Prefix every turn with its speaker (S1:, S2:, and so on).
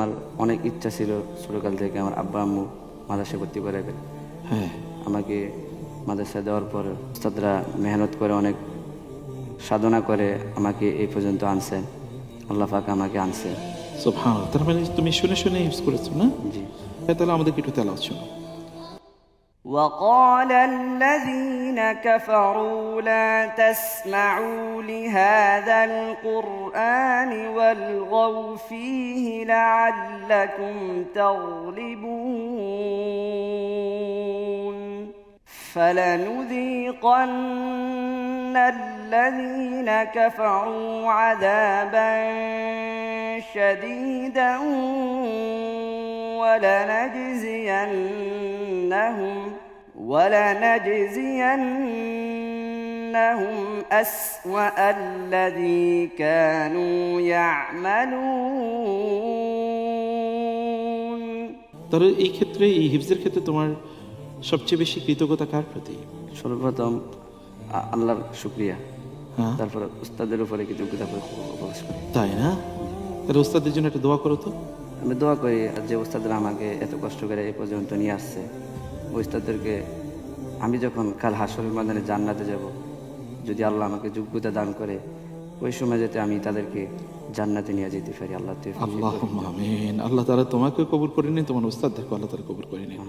S1: আমার অনেক ইচ্ছা ছিল ছোটকাল থেকে আমার আব্বা আম্মু মাদ্রাসায় ভর্তি করাবে।
S2: হ্যাঁ,
S1: আমাকে মাদ্রাসায় দেওয়ার পর উস্তাদরা মেহনত করে অনেক সাধনা করে আমাকে এই পর্যন্ত আনছেন। আল্লাহ পাক আমাকে আনছেন।
S2: সুবহানাল্লাহ। তার মানে তুমি শুনে শুনে ইউজ করেছো না?
S1: জি।
S2: হ্যাঁ, তাহলে আমাদেরকে একটু তেলাওয়াত শোনো।
S3: وقال الذين كفروا لا تسمعوا لهذا القرآن والغوا فيه لعلكم تغلبون فلنذيقن الذين كفروا عذابا شديدا ولنجزينهم أسوأ الذي كانوا يعملون।
S2: তাহলে এই ক্ষেত্রে, এই হিফজের ক্ষেত্রে তোমার সবচেয়ে বেশি কৃতজ্ঞতা কার প্রতি?
S1: সর্বপ্রথম আল্লাহর শুকরিয়া,
S2: হ্যাঁ,
S1: তারপর উস্তাদের উপরে কৃতজ্ঞতা প্রকাশ করি।
S2: তাই না? তাহলে ওস্তাদের জন্য একটা দোয়া করো তো।
S1: আমি দোয়া করি যে উস্তাদরা আমাকে এত কষ্ট করে এই পর্যন্ত নিয়ে আসছে, ওই উস্তাদদেরকে আমি যখন কাল হাসরের ময়দানে জান্নাতে যাব, যদি আল্লাহ আমাকে যোগ্যতা দান করে ওই সময় যাতে আমি তাদেরকে জান্নাতে নিয়ে যেতে পারি। আল্লাহ তৌফিক দান করুন।
S2: আল্লাহুম্মা আমিন। আল্লাহ তাআলা তোমাকে কবুল করে নিন, তোমার ওস্তাদদেরকে আল্লাহ তাআলা কবুল করে নিন।